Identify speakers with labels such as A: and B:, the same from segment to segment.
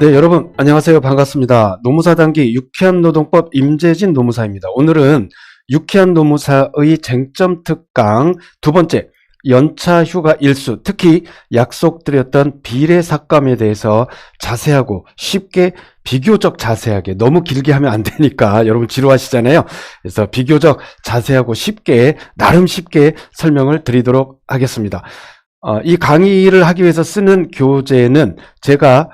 A: 네, 여러분 안녕하세요. 반갑습니다. 노무사 단기 유쾌한 노동법 임재진 노무사입니다. 오늘은 유쾌한 노무사의 쟁점 특강 두 번째, 연차 휴가 일수, 특히 약속드렸던 비례 삭감에 대해서 자세하고 쉽게, 비교적 자세하게, 너무 길게 하면 안 되니까 여러분 지루하시잖아요. 그래서 비교적 자세하고 쉽게, 나름 쉽게 설명을 드리도록 하겠습니다. 이 강의를 하기 위해서 쓰는 교재는 제가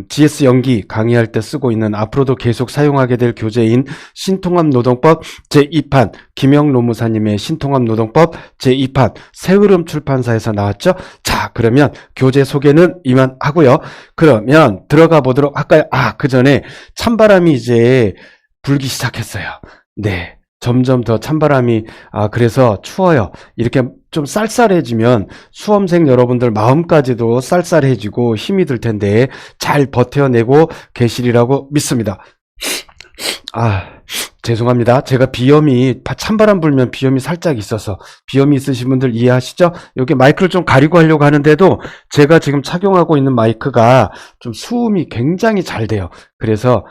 A: GS 연기 강의할 때 쓰고 있는, 앞으로도 계속 사용하게 될 교재인 신통합노동법 제2판, 김영노무사님의 신통합노동법 제2판 새흐름 출판사에서 나왔죠. 자, 그러면 교재 소개는 이만 하고요. 그러면 들어가 보도록 할까요? 그 전에 찬바람이 이제 불기 시작했어요. 네, 점점 더 찬바람이, 그래서 추워요. 이렇게 좀 쌀쌀해지면 수험생 여러분들 마음까지도 쌀쌀해지고 힘이 들 텐데 잘 버텨내고 계시리라고 믿습니다. 죄송합니다. 제가 비염이, 찬바람 불면 비염이 살짝 있어서, 비염이 있으신 분들 이해하시죠? 여기 마이크를 좀 가리고 하려고 하는데도 제가 지금 착용하고 있는 마이크가 좀 수음이 굉장히 잘 돼요. 그래서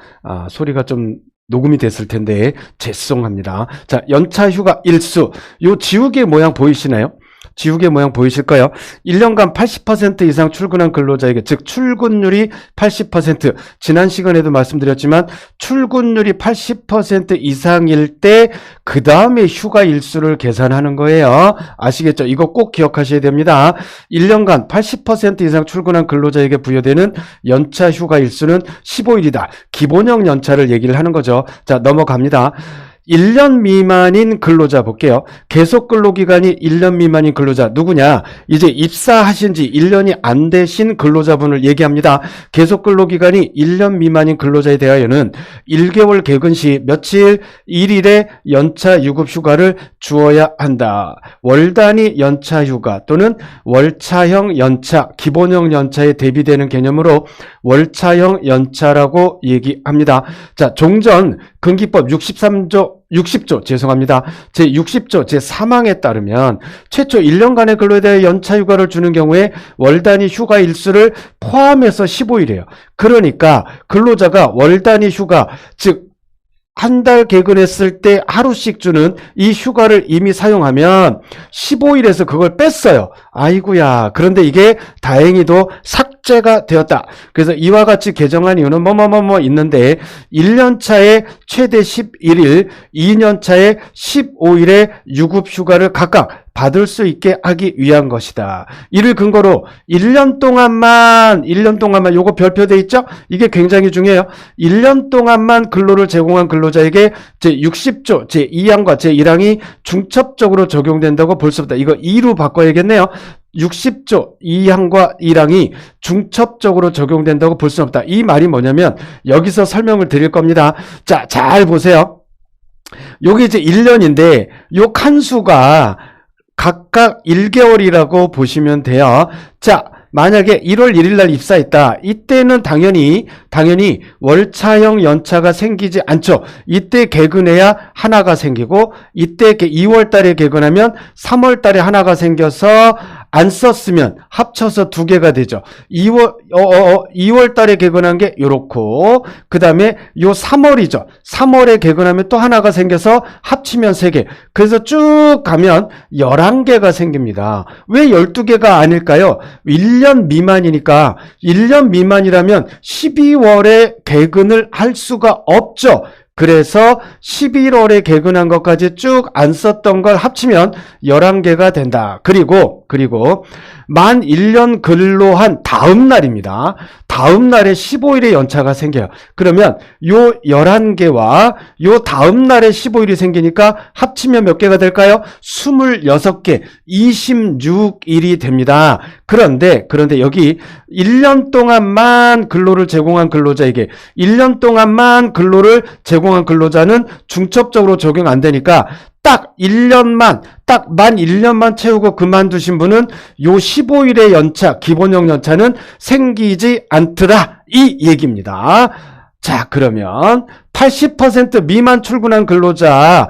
A: 소리가 좀 녹음이 됐을 텐데 죄송합니다. 자, 연차 휴가 일수, 요 지우개 모양 보이시나요? 지우개 모양 보이실까요? 1년간 80% 이상 출근한 근로자에게, 즉 출근율이 80%, 지난 시간에도 말씀드렸지만 출근율이 80% 이상일 때 그 다음에 휴가 일수를 계산하는 거예요. 아시겠죠? 이거 꼭 기억하셔야 됩니다. 1년간 80% 이상 출근한 근로자에게 부여되는 연차 휴가 일수는 15일이다. 기본형 연차를 얘기를 하는 거죠. 자, 넘어갑니다. 1년 미만인 근로자 볼게요. 계속 근로기간이 1년 미만인 근로자 누구냐? 이제 입사하신 지 1년이 안 되신 근로자분을 얘기합니다. 계속 근로기간이 1년 미만인 근로자에 대하여는 1개월 개근 시 며칠 1일의 연차 유급 휴가를 주어야 한다. 월 단위 연차 휴가 또는 월차형 연차, 기본형 연차에 대비되는 개념으로 월차형 연차라고 얘기합니다. 자, 종전 근기법 60조 죄송합니다. 제60조 제3항에 따르면 최초 1년간의 근로에 대해 연차 휴가를 주는 경우에 월 단위 휴가 일수를 포함해서 15일이에요. 그러니까 근로자가 월 단위 휴가, 즉 한 달 개근했을 때 하루씩 주는 이 휴가를 이미 사용하면 15일에서 그걸 뺐어요. 아이고야. 그런데 이게 다행히도 삭제가 되었다. 그래서 이와 같이 개정한 이유는 뭐뭐뭐뭐 있는데, 1년차에 최대 11일, 2년차에 15일의 유급 휴가를 각각 받을 수 있게 하기 위한 것이다. 이를 근거로 1년 동안만 요거 별표돼 있죠? 이게 굉장히 중요해요. 1년 동안만 근로를 제공한 근로자에게 제60조 제2항과 제1항이 중첩적으로 적용된다고 볼 수 없다. 이거 2로 바꿔야겠네요. 60조 2항과 1항이 중첩적으로 적용된다고 볼 수 없다. 이 말이 뭐냐면 여기서 설명을 드릴 겁니다. 자, 잘 보세요. 여기 이제 1년인데 요 칸수가 각각 1개월이라고 보시면 돼요. 자, 만약에 1월 1일 날 입사했다. 이때는 당연히 월차형 연차가 생기지 않죠. 이때 개근해야 하나가 생기고, 이때 2월 달에 개근하면 3월 달에 하나가 생겨서 안 썼으면 합쳐서 2개가 되죠. 2월 달에 개근한 게 요렇고, 그 다음에 요 3월이죠. 3월에 개근하면 또 하나가 생겨서 합치면 3개. 그래서 쭉 가면 11개가 생깁니다. 왜 12개가 아닐까요? 1년 미만이니까. 1년 미만이라면 12월에 개근을 할 수가 없죠. 그래서 11월에 개근한 것까지 쭉 안 썼던 걸 합치면 11개가 된다. 그리고 만 1년 근로한 다음 날입니다. 다음 날에 15일의 연차가 생겨요. 그러면 요 11개와 요 다음 날에 15일이 생기니까 합치면 몇 개가 될까요? 26개, 26일이 됩니다. 그런데 여기 1년 동안만 근로를 제공한 근로자에게, 1년 동안만 근로를 제공한 근로자는 중첩적으로 적용 안 되니까 딱 만 1년만 채우고 그만두신 분은 요 15일의 연차, 기본형 연차는 생기지 않더라, 이 얘기입니다. 자, 그러면 80% 미만 출근한 근로자,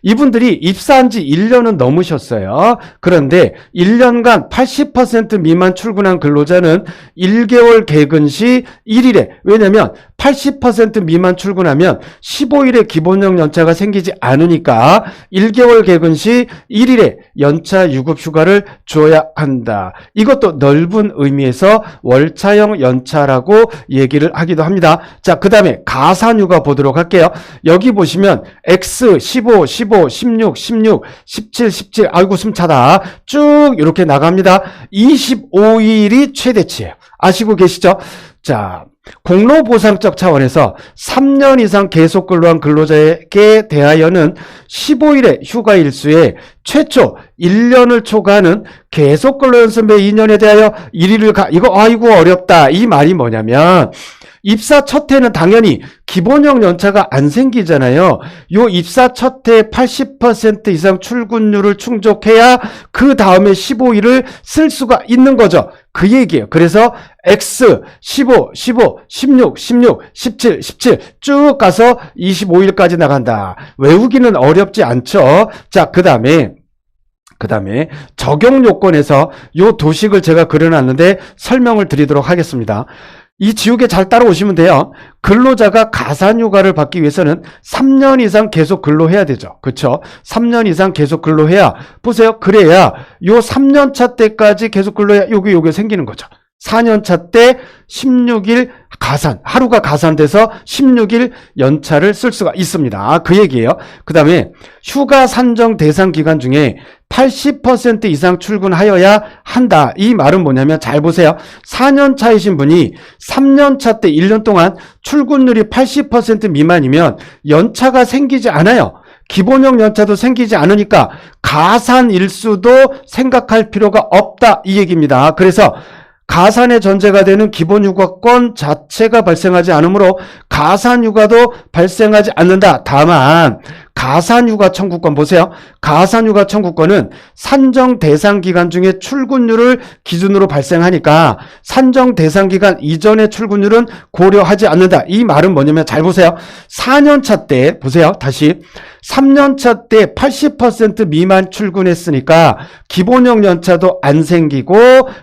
A: 이분들이 입사한 지 1년은 넘으셨어요. 그런데 1년간 80% 미만 출근한 근로자는 1개월 개근 시 1일에, 왜냐면 80% 미만 출근하면 15일의 기본형 연차가 생기지 않으니까 1개월 개근 시 1일에 연차 유급 휴가를 줘야 한다. 이것도 넓은 의미에서 월차형 연차라고 얘기를 하기도 합니다. 자, 그 다음에 가산휴가 보도록 할게요. 여기 보시면 X, 15, 16, 16, 17, 17, 아이고 숨차다. 쭉 이렇게 나갑니다. 25일이 최대치예요. 아시고 계시죠? 자, 공로보상적 차원에서 3년 이상 계속 근로한 근로자에게 대하여는 15일의 휴가 일수에 최초 1년을 초과하는 계속 근로연수매 2년에 대하여 1일을 이거 아이고 어렵다. 이 말이 뭐냐면 입사 첫 해는 당연히 기본형 연차가 안 생기잖아요. 요 입사 첫 해 80% 이상 출근율을 충족해야 그 다음에 15일을 쓸 수가 있는 거죠. 그 얘기예요. 그래서 X, 15, 15, 16, 16, 17, 17 쭉 가서 25일까지 나간다. 외우기는 어렵지 않죠. 자, 그 다음에 적용 요건에서 요 도식을 제가 그려놨는데 설명을 드리도록 하겠습니다. 이 지우개 잘 따라오시면 돼요. 근로자가 가산휴가를 받기 위해서는 3년 이상 계속 근로해야 되죠. 그렇죠? 3년 이상 계속 근로해야, 보세요. 그래야 요 3년 차 때까지 계속 근로해야 요게 생기는 거죠. 4년 차 때 16일 가산, 하루가 가산돼서 16일 연차를 쓸 수가 있습니다. 그 얘기예요. 그 다음에 휴가 산정 대상 기간 중에 80% 이상 출근하여야 한다. 이 말은 뭐냐면 잘 보세요. 4년 차이신 분이 3년 차 때 1년 동안 출근율이 80% 미만이면 연차가 생기지 않아요. 기본형 연차도 생기지 않으니까 가산 일수도 생각할 필요가 없다. 이 얘기입니다. 그래서 가산의 전제가 되는 기본휴가권 자체가 발생하지 않으므로 가산휴가도 발생하지 않는다. 다만 가산휴가 청구권 보세요. 가산휴가 청구권은 산정 대상 기간 중에 출근율을 기준으로 발생하니까 산정 대상 기간 이전의 출근율은 고려하지 않는다. 이 말은 뭐냐면 잘 보세요. 4년 차 때 보세요. 다시 3년 차 때 80% 미만 출근했으니까 기본형 연차도 안 생기고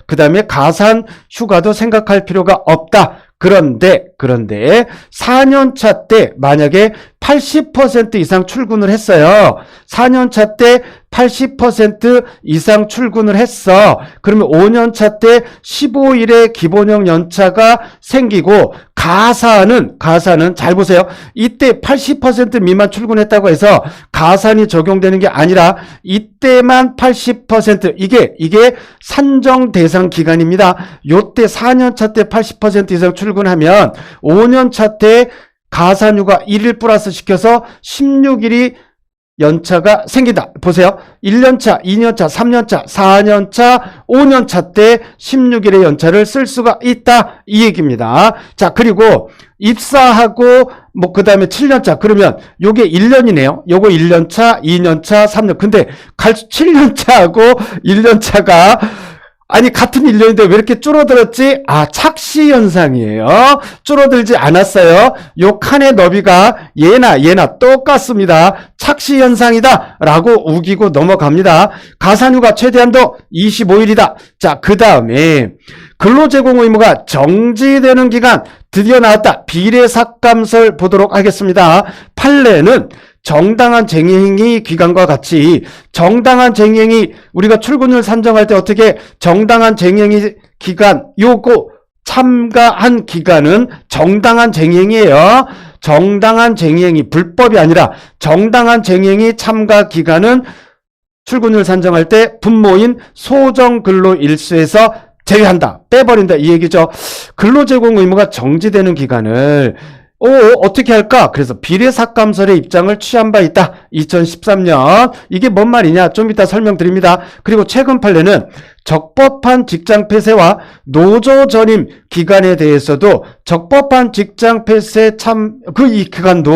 A: 그 다음에 가산 휴가도 생각할 필요가 없다. 그런데 4년 차 때 만약에 80% 이상 출근을 했어요. 4년 차 때 80% 이상 출근을 했어. 그러면 5년 차 때 15일의 기본형 연차가 생기고 가산은 잘 보세요. 이때 80% 미만 출근했다고 해서 가산이 적용되는 게 아니라 이때만 80% 이게 산정 대상 기간입니다. 요때 4년 차 때 80% 이상 출근하면 5년 차 때 가산휴가 1일 플러스 시켜서 16일이 연차가 생긴다. 보세요. 1년차, 2년차, 3년차, 4년차, 5년차 때 16일의 연차를 쓸 수가 있다. 이 얘기입니다. 자, 그리고 입사하고 그 다음에 7년차 그러면 요게 1년이네요. 요거 1년차, 2년차, 3년. 근데 7년차하고 1년차가 아니 같은 1년인데 왜 이렇게 줄어들었지? 아, 착시 현상이에요. 줄어들지 않았어요. 요 칸의 너비가 얘나 똑같습니다. 착시 현상이다 라고 우기고 넘어갑니다. 가산휴가 최대한도 25일이다. 자, 그 다음에 근로제공 의무가 정지되는 기간 드디어 나왔다. 비례삭감설 보도록 하겠습니다. 판례는 정당한 쟁행이 기간과 같이 정당한 쟁행이 우리가 출근을 산정할 때 어떻게 정당한 쟁행이 기간 요거 참가한 기간은 정당한 쟁행이에요. 정당한 쟁행이 불법이 아니라 정당한 쟁행이 참가 기간은 출근을 산정할 때 분모인 소정근로 일수에서 제외한다. 빼버린다. 이 얘기죠. 근로제공 의무가 정지되는 기간을 어떻게 할까? 그래서 비례삭감설의 입장을 취한 바 있다. 2013년. 이게 뭔 말이냐? 좀 이따 설명드립니다. 그리고 최근 판례는 적법한 직장 폐쇄와 노조 전임 기간에 대해서도 적법한 직장 폐쇄 이 기간도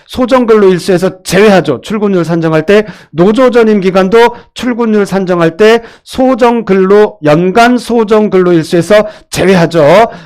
A: 소정근로일수에서 제외하죠. 출근율 산정할 때 노조 전임 기간도 출근율 산정할 때 연간 소정근로일수에서 제외하죠.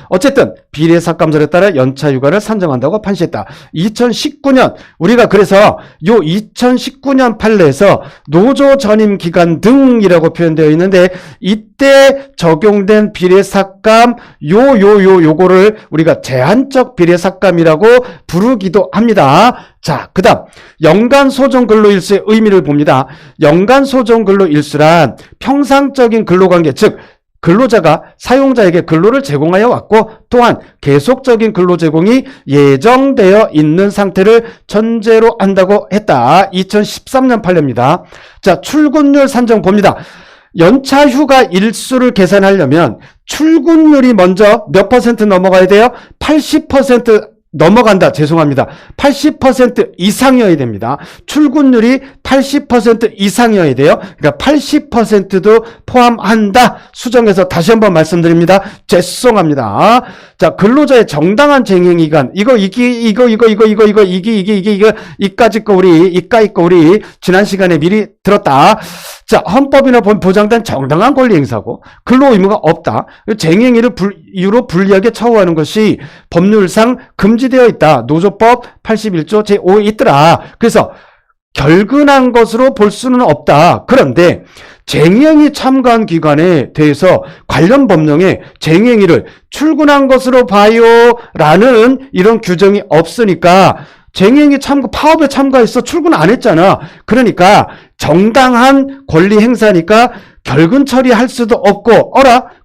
A: 어쨌든 비례삭감설에 따라 연차 휴가를 산정한다고 판시했다. 2019년 우리가 그래서 요 2019년 판례에서 노조 전임 기간 등이라고 표현되어 있는데 이때 적용된 비례삭감 요거를 우리가 제한적 비례삭감이라고 부르기도 합니다. 자, 그 다음 연간 소정근로일수의 의미를 봅니다. 연간 소정근로일수란 평상적인 근로관계, 즉 근로자가 사용자에게 근로를 제공하여 왔고 또한 계속적인 근로 제공이 예정되어 있는 상태를 전제로 한다고 했다. 2013년 판례입니다. 자, 출근율 산정 봅니다. 연차 휴가 일수를 계산하려면 출근율이 먼저 몇 퍼센트 넘어가야 돼요? 80% 넘어간다. 죄송합니다. 80% 이상이어야 됩니다. 출근율이 80% 이상이어야 돼요. 그러니까 80%도 포함한다. 수정해서 다시 한번 말씀드립니다. 죄송합니다. 자, 근로자의 정당한 쟁행기간 이까지 거 우리 지난 시간에 미리 들었다. 자, 헌법이나 보장된 정당한 권리 행사고 근로 의무가 없다. 쟁행위를 이유로 불리하게 처우하는 것이 법률상 금지되어 있다. 노조법 81조 제5에 있더라. 그래서 결근한 것으로 볼 수는 없다. 그런데 쟁행위 참가한 기관에 대해서 관련 법령에 쟁행위를 출근한 것으로 봐요 라는 이런 규정이 없으니까 쟁행위 파업에 참가했어. 출근 안 했잖아. 그러니까 정당한 권리 행사니까 결근 처리할 수도 없고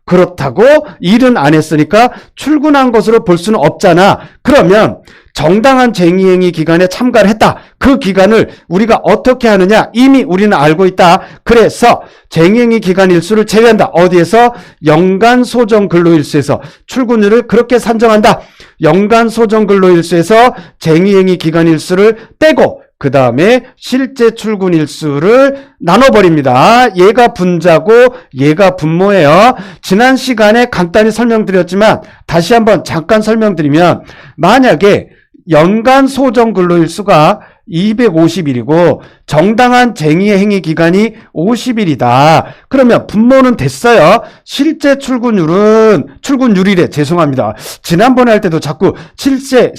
A: 그렇다고 일은 안 했으니까 출근한 것으로 볼 수는 없잖아. 그러면 정당한 쟁의행위 기간에 참가를 했다. 그 기간을 우리가 어떻게 하느냐? 이미 우리는 알고 있다. 그래서 쟁의행위 기간 일수를 제외한다. 어디에서? 연간 소정 근로일수에서 출근율을 그렇게 산정한다. 연간 소정 근로일수에서 쟁의행위 기간 일수를 빼고 그 다음에 실제 출근 일수를 나눠버립니다. 얘가 분자고 얘가 분모예요. 지난 시간에 간단히 설명드렸지만 다시 한번 잠깐 설명드리면 만약에 연간 소정 근로일수가 250일이고 정당한 쟁의 행위 기간이 50일이다. 그러면 분모는 됐어요. 실제 출근율이래. 죄송합니다. 지난번에 할 때도 자꾸 실제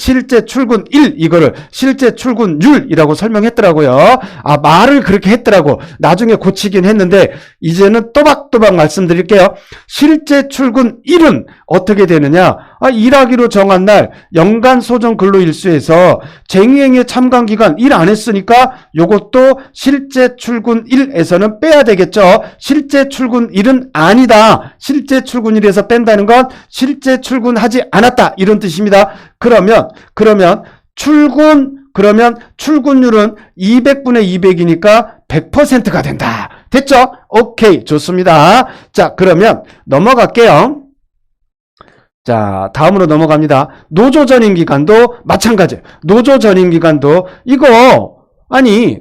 A: 출근일 이거를 실제 출근율이라고 설명했더라고요. 말을 그렇게 했더라고. 나중에 고치긴 했는데 이제는 또박또박 말씀드릴게요. 실제 출근일은 어떻게 되느냐? 일하기로 정한 날 연간 소정 근로일수에서 쟁의행위 참관 기간 일 안 했으니까 요것도 실제 출근일에서는 빼야 되겠죠. 실제 출근일은 아니다. 실제 출근일에서 뺀다는 건 실제 출근하지 않았다. 이런 뜻입니다. 그러면 출근율은 200분의 200이니까 100%가 된다. 됐죠? 오케이. 좋습니다. 자, 그러면 넘어갈게요. 자, 다음으로 넘어갑니다. 노조 전임 기간도 마찬가지. 노조 전임 기간도 이거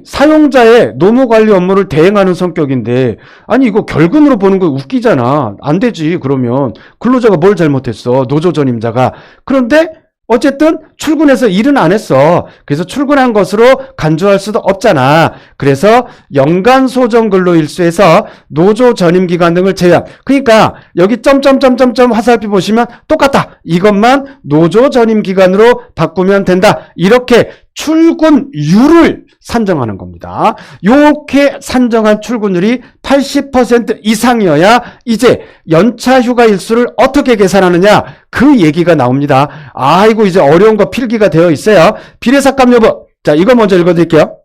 A: 사용자의 노무 관리 업무를 대행하는 성격인데 이거 결근으로 보는 거 웃기잖아. 안 되지. 그러면 근로자가 뭘 잘못했어? 노조 전임자가. 그런데 어쨌든 출근해서 일은 안 했어. 그래서 출근한 것으로 간주할 수도 없잖아. 그래서 연간 소정 근로일수에서 노조 전임 기간 등을 제외한. 그러니까 여기 점점점점점 화살표 보시면 똑같다. 이것만 노조 전임 기간으로 바꾸면 된다. 이렇게 출근율을 산정하는 겁니다. 이렇게 산정한 출근율이 80% 이상이어야 이제 연차 휴가 일수를 어떻게 계산하느냐 그 얘기가 나옵니다. 아이고 이제 어려운 거 필기가 되어 있어요. 비례삭감 여부. 자, 이거 먼저 읽어드릴게요.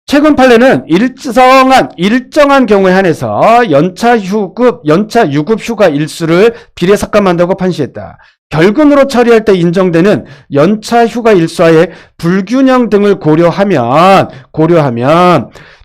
A: 최근 판례는 일정한 경우에 한해서 연차 유급 휴가 일수를 비례삭감한다고 판시했다. 결근으로 처리할 때 인정되는 연차 휴가 일수와의 불균형 등을 고려하면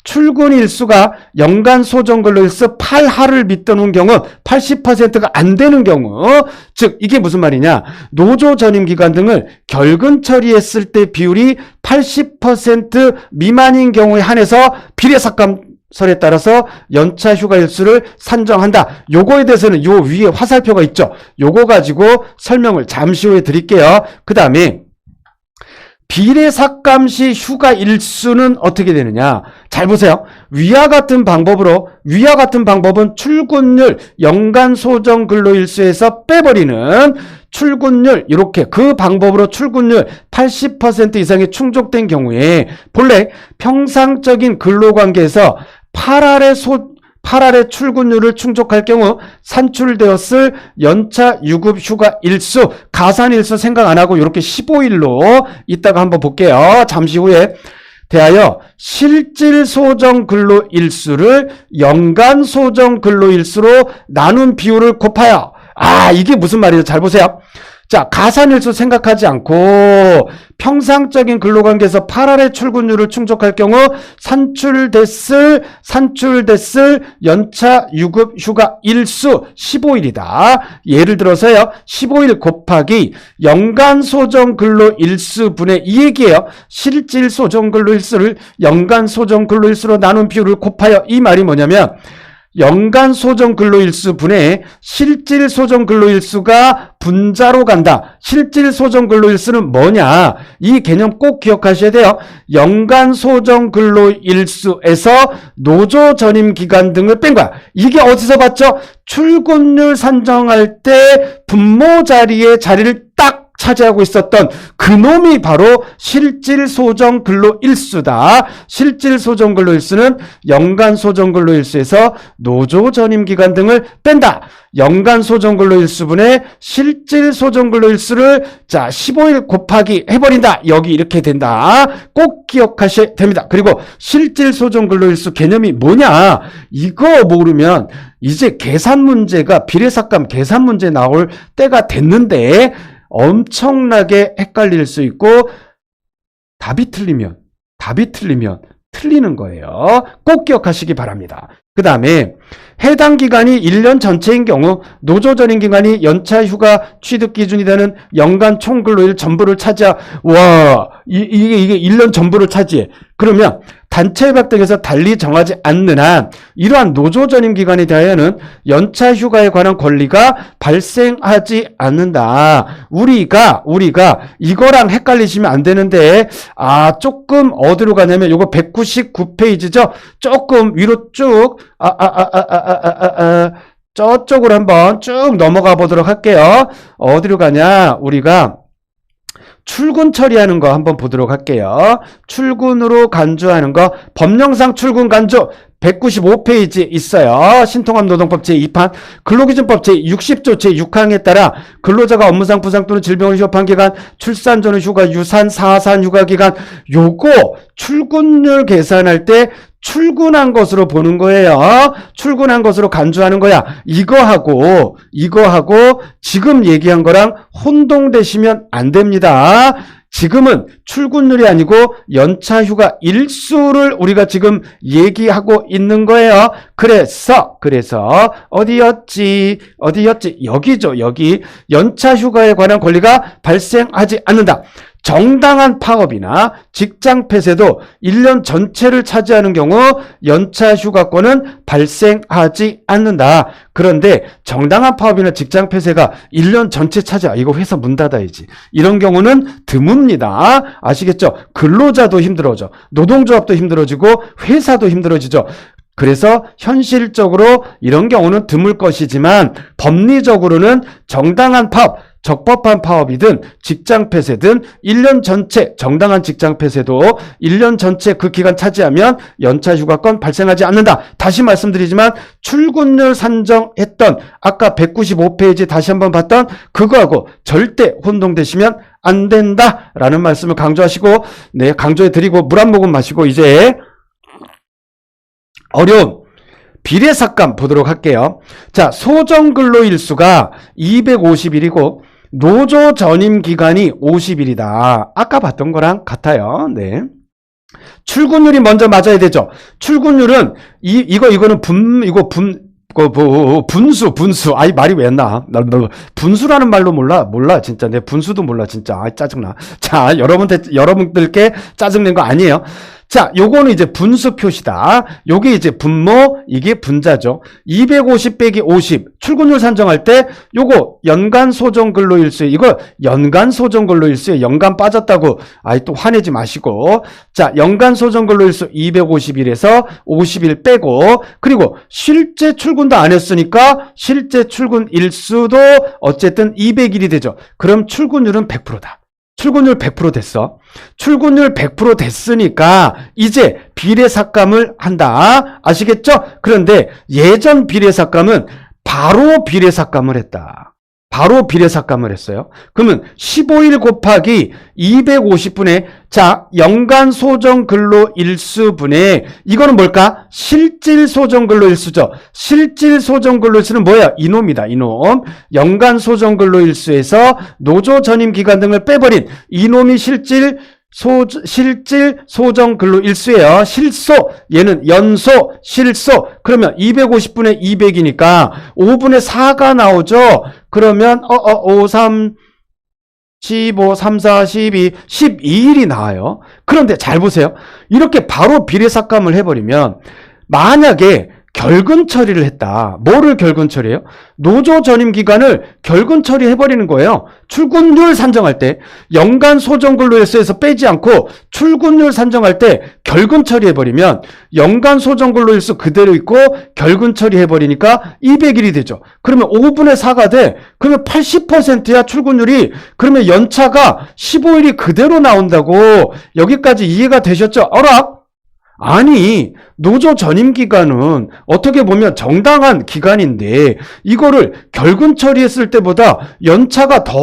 A: 출근 일수가 연간 소정 근로일수 8하를 밑도는 경우 80%가 안 되는 경우, 즉 이게 무슨 말이냐? 노조 전임 기간 등을 결근 처리했을 때 비율이 80% 미만인 경우에 한해서 비례삭감 설에 따라서 연차 휴가 일수를 산정한다. 요거에 대해서는 요 위에 화살표가 있죠. 요거 가지고 설명을 잠시 후에 드릴게요. 그 다음에 비례삭감 시 휴가 일수는 어떻게 되느냐? 잘 보세요. 위와 같은 방법은 출근율, 연간 소정 근로일수에서 빼버리는 출근율, 이렇게 그 방법으로 출근율 80% 이상이 충족된 경우에 본래 평상적인 근로관계에서 8할의 출근율을 충족할 경우 산출되었을 연차 유급 휴가 일수, 가산일수 생각 안 하고 이렇게 15일로 이따가 한번 볼게요. 잠시 후에. 대하여 실질 소정 근로 일수를 연간 소정 근로 일수로 나눈 비율을 곱하여. 이게 무슨 말이죠? 잘 보세요. 자, 가산일수 생각하지 않고 평상적인 근로관계에서 8할의 출근율을 충족할 경우 산출됐을 연차 유급 휴가 일수 15일이다. 예를 들어서요. 15일 곱하기 연간 소정 근로 일수분의 이 얘기예요. 실질 소정 근로 일수를 연간 소정 근로 일수로 나눈 비율을 곱하여. 이 말이 뭐냐면 연간 소정 근로일수 분의 실질 소정 근로일수가 분자로 간다. 실질 소정 근로일수는 뭐냐? 이 개념 꼭 기억하셔야 돼요. 연간 소정 근로일수에서 노조 전임 기간 등을 뺀 거야. 이게 어디서 봤죠? 출근율 산정할 때 분모 자리에 자리를 딱 차지하고 있었던 그놈이 바로 실질 소정 근로 일수다. 실질 소정 근로 일수는 연간 소정 근로 일수에서 노조 전임 기간 등을 뺀다. 연간 소정 근로 일수분의 실질 소정 근로 일수를 15일 곱하기 해버린다. 여기 이렇게 된다. 꼭 기억하셔야 됩니다. 그리고 실질 소정 근로 일수 개념이 뭐냐? 이거 모르면 이제 계산 문제가 비례삭감 계산 문제 나올 때가 됐는데 엄청나게 헷갈릴 수 있고 답이 틀리면 틀리는 거예요. 꼭 기억하시기 바랍니다. 그 다음에 해당 기간이 1년 전체인 경우 노조 전임 기간이 연차 휴가 취득 기준이 되는 연간 총근로일 전부를 차지하. 이게 1년 전부를 차지해. 그러면 단체협약 등에서 달리 정하지 않는 한 이러한 노조 전임 기간에 대하여는 연차 휴가에 관한 권리가 발생하지 않는다. 우리가 이거랑 헷갈리시면 안 되는데 조금 어디로 가냐면 요거 199페이지죠. 조금 위로 쭉 저쪽으로 한번 쭉 넘어가 보도록 할게요. 어디로 가냐? 우리가 출근 처리하는 거 한번 보도록 할게요. 출근으로 간주하는 거, 법령상 출근 간주 195페이지 있어요. 신통합노동법 제2판, 근로기준법 제60조 제6항에 따라 근로자가 업무상 부상 또는 질병을 휴업한 기간, 출산 전후 휴가, 유산, 사산 휴가 기간, 요거 출근율 계산할 때 출근한 것으로 보는 거예요. 출근한 것으로 간주하는 거야. 이거하고 지금 얘기한 거랑 혼동되시면 안 됩니다. 지금은 출근율이 아니고 연차 휴가 일수를 우리가 지금 얘기하고 있는 거예요. 그래서 어디였지? 여기죠. 여기 연차 휴가에 관한 권리가 발생하지 않는다. 정당한 파업이나 직장 폐쇄도 1년 전체를 차지하는 경우 연차 휴가권은 발생하지 않는다. 그런데 정당한 파업이나 직장 폐쇄가 1년 전체 차지하. 이거 회사 문 닫아야지. 이런 경우는 드뭅니다. 아시겠죠? 근로자도 힘들어져. 노동조합도 힘들어지고 회사도 힘들어지죠. 그래서 현실적으로 이런 경우는 드물 것이지만 법리적으로는 정당한 파업, 적법한 파업이든 직장 폐쇄든 1년 전체 정당한 직장 폐쇄도 1년 전체 그 기간 차지하면 연차 휴가권 발생하지 않는다. 다시 말씀드리지만 출근율 산정했던 아까 195페이지 다시 한번 봤던 그거하고 절대 혼동되시면 안 된다라는 말씀을 강조하시고 강조해드리고 물 한 모금 마시고 이제 어려운 비례삭감 보도록 할게요. 자, 소정근로일수가 250일이고 노조 전임 기간이 50일이다. 아까 봤던 거랑 같아요. 네. 출근율이 먼저 맞아야 되죠. 출근율은 이거는 분수. 아이, 말이 왜 나? 분수라는 말로 몰라. 진짜. 내 분수도 몰라, 진짜. 짜증나. 자, 여러분들께 짜증낸 거 아니에요. 자, 요거는 이제 분수 표시다. 요게 이제 분모, 이게 분자죠. 250 빼기 50. 출근율 산정할 때 요거 연간 소정 근로일수, 이거 연간 소정 근로일수에 연간 빠졌다고 또 화내지 마시고. 자, 연간 소정 근로일수 251에서 51 빼고, 그리고 실제 출근도 안 했으니까 실제 출근 일수도 어쨌든 200일이 되죠. 그럼 출근율은 100%다. 출근율 100% 됐어. 출근율 100% 됐으니까 이제 비례삭감을 한다. 아시겠죠? 그런데 예전 비례삭감은 바로 비례삭감을 했다. 바로 비례삭감을 했어요. 그러면 15일 곱하기 250분의 자 연간 소정 근로 일수분의 이거는 뭘까? 실질 소정 근로 일수죠. 실질 소정 근로 일수는 뭐야? 이놈이다. 이놈. 연간 소정 근로 일수에서 노조 전임 기간 등을 빼버린 이놈이 실질 소정 근로 일수예요. 실소, 얘는 연소, 실소. 그러면 250분의 200이니까 5분의 4가 나오죠. 그러면 5, 3, 15, 3, 4, 12, 12일이 나와요. 그런데 잘 보세요. 이렇게 바로 비례삭감을 해버리면 만약에 결근 처리를 했다. 뭐를 결근 처리해요? 노조 전임 기간을 결근 처리해버리는 거예요. 출근율 산정할 때 연간 소정 근로일수에서 빼지 않고 출근율 산정할 때 결근 처리해버리면 연간 소정 근로일수 그대로 있고 결근 처리해버리니까 200일이 되죠. 그러면 5분의 4가 돼. 그러면 80%야 출근율이. 그러면 연차가 15일이 그대로 나온다고. 여기까지 이해가 되셨죠? 어라? 아니, 노조 전임 기간은 어떻게 보면 정당한 기간인데 이거를 결근 처리했을 때보다 연차가 더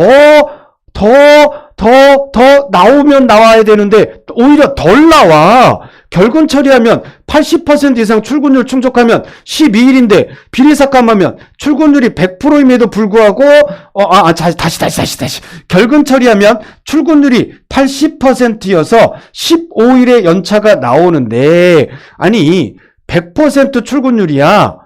A: 나오면 나와야 되는데 오히려 덜 나와. 결근 처리하면 80% 이상 출근율 충족하면 12일인데 비례삭감하면 출근율이 100%임에도 불구하고 다시 결근 처리하면 출근율이 80%여서 15일의 연차가 나오는데 아니 100% 출근율이야.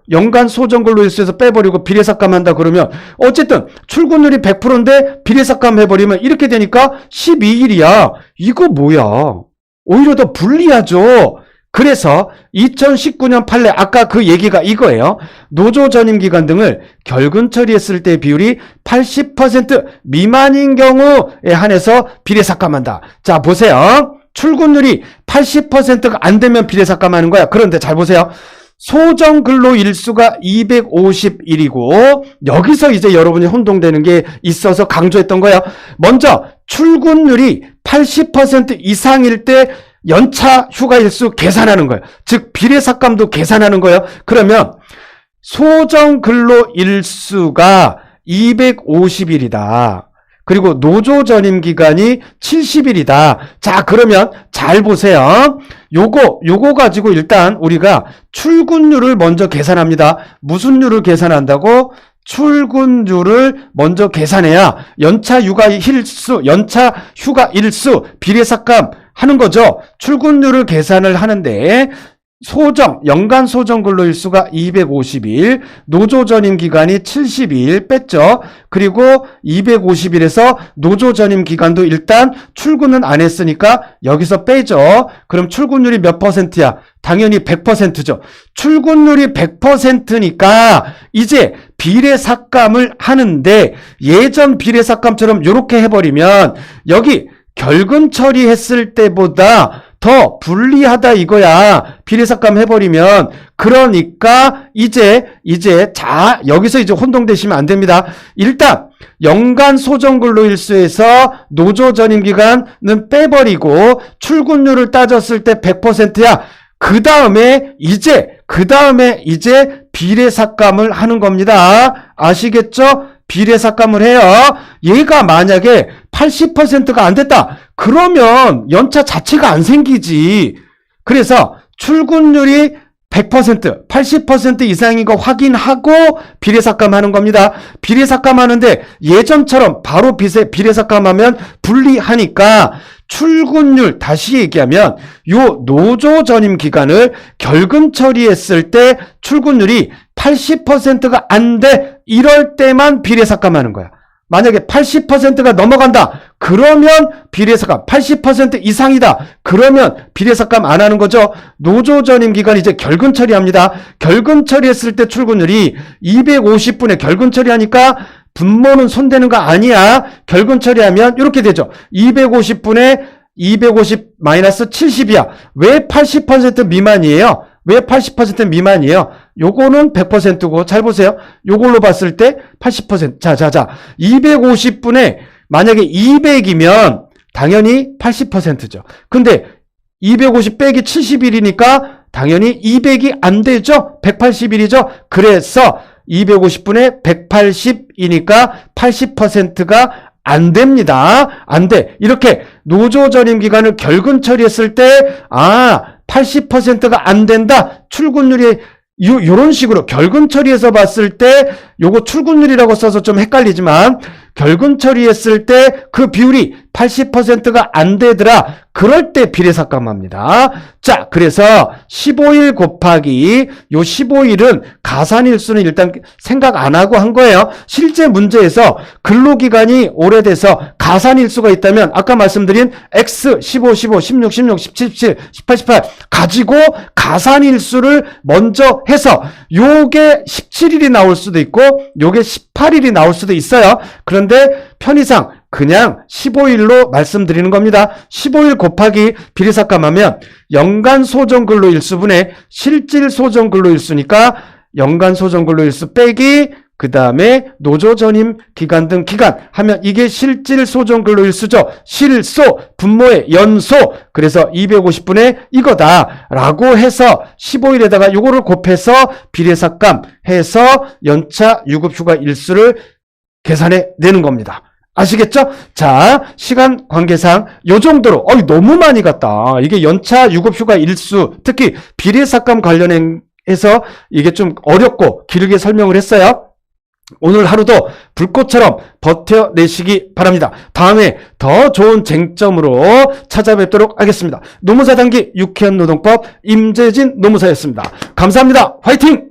A: 연간 소정 근로일수에서 빼버리고 비례삭감한다 그러면 어쨌든 출근율이 100%인데 비례삭감 해버리면 이렇게 되니까 12일이야. 이거 뭐야? 오히려 더 불리하죠. 그래서 2019년 판례 아까 그 얘기가 이거예요. 노조 전임 기간 등을 결근 처리했을 때 비율이 80% 미만인 경우에 한해서 비례삭감한다. 자 보세요. 출근율이 80%가 안 되면 비례삭감하는 거야. 그런데 잘 보세요. 소정 근로 일수가 251이고 여기서 이제 여러분이 혼동되는 게 있어서 강조했던 거예요. 먼저 출근율이 80% 이상일 때 연차 휴가 일수 계산하는 거예요. 즉 비례삭감도 계산하는 거예요. 그러면 소정 근로 일수가 250일이다. 그리고 노조 전임 기간이 70일이다. 자, 그러면 잘 보세요. 요거 가지고 일단 우리가 출근율을 먼저 계산합니다. 무슨 율을 계산한다고? 출근율을 먼저 계산해야 연차 휴가 일수 비례삭감 하는 거죠. 출근율을 계산을 하는데 연간 소정 근로일수가 250일, 노조 전임 기간이 70일 뺐죠. 그리고 250일에서 노조 전임 기간도 일단 출근은 안 했으니까 여기서 빼죠. 그럼 출근율이 몇 %야? 당연히 100%죠. 출근율이 100%니까 이제 비례삭감을 하는데 예전 비례삭감처럼 이렇게 해버리면 여기 결근 처리했을 때보다 더 불리하다 이거야. 비례삭감 해버리면. 그러니까 이제 자 여기서 이제 혼동되시면 안 됩니다. 일단 연간 소정 근로일수에서 노조 전임 기간은 빼버리고 출근율을 따졌을 때 100%야. 그 다음에 이제 비례삭감을 하는 겁니다. 아시겠죠? 비례삭감을 해요. 얘가 만약에 80%가 안 됐다. 그러면 연차 자체가 안 생기지. 그래서 출근율이 100%, 80% 이상인 거 확인하고 비례삭감하는 겁니다. 비례삭감하는데 예전처럼 바로 비례삭감하면 불리하니까 출근율 다시 얘기하면 요 노조 전임 기간을 결근 처리했을 때 출근율이 80%가 안 돼. 이럴 때만 비례삭감하는 거야. 만약에 80%가 넘어간다. 그러면 비례삭감 80% 이상이다. 그러면 비례삭감 안 하는 거죠. 노조 전임 기간 이제 결근 처리합니다. 결근 처리했을 때 출근율이 250분에 결근 처리하니까 분모는 손대는 거 아니야. 결근 처리하면 이렇게 되죠. 250분에 250 마이너스 70이야. 왜 80% 미만이에요? 왜 80% 미만이에요? 요거는 100%고 잘 보세요. 요걸로 봤을 때 80%. 자. 250분에 만약에 200이면 당연히 80%죠. 근데 250 빼기 71이니까 당연히 200이 안 되죠. 181이죠. 그래서 250분에 180이니까 80%가 안 됩니다. 안 돼. 이렇게 노조 전임 기간을 결근 처리했을 때 80%가 안 된다. 출근율이 요런 식으로 결근 처리해서 봤을 때 요거 출근율이라고 써서 좀 헷갈리지만 결근 처리했을 때 그 비율이 80%가 안 되더라. 그럴 때 비례삭감합니다. 자, 그래서 15일 곱하기 요 15일은 가산일수는 일단 생각 안 하고 한 거예요. 실제 문제에서 근로기간이 오래돼서 가산일수가 있다면 아까 말씀드린 X 15, 16, 17, 18, 18 가지고 가산일수를 먼저 해서 요게 17일이 나올 수도 있고 요게 18일이 나올 수도 있어요. 그런데 편의상 그냥 15일로 말씀드리는 겁니다. 15일 곱하기 비례삭감하면 연간 소정근로일수분의 실질 소정근로일수니까 연간 소정근로일수 빼기 그 다음에 노조 전임 기간 등 기간 하면 이게 실질 소정근로일수죠. 실소, 분모의 연소. 그래서 250분의 이거다 라고 해서 15일에다가 요거를 곱해서 비례삭감 해서 연차 유급휴가 일수를 계산해 내는 겁니다. 아시겠죠? 자, 시간 관계상 요 정도로 너무 많이 갔다. 이게 연차 유급휴가 일수 특히 비례삭감 관련해서 이게 좀 어렵고 길게 설명을 했어요. 오늘 하루도 불꽃처럼 버텨내시기 바랍니다. 다음에 더 좋은 쟁점으로 찾아뵙도록 하겠습니다. 노무사 단기 유쾌한 노동법 임재진 노무사였습니다. 감사합니다. 화이팅!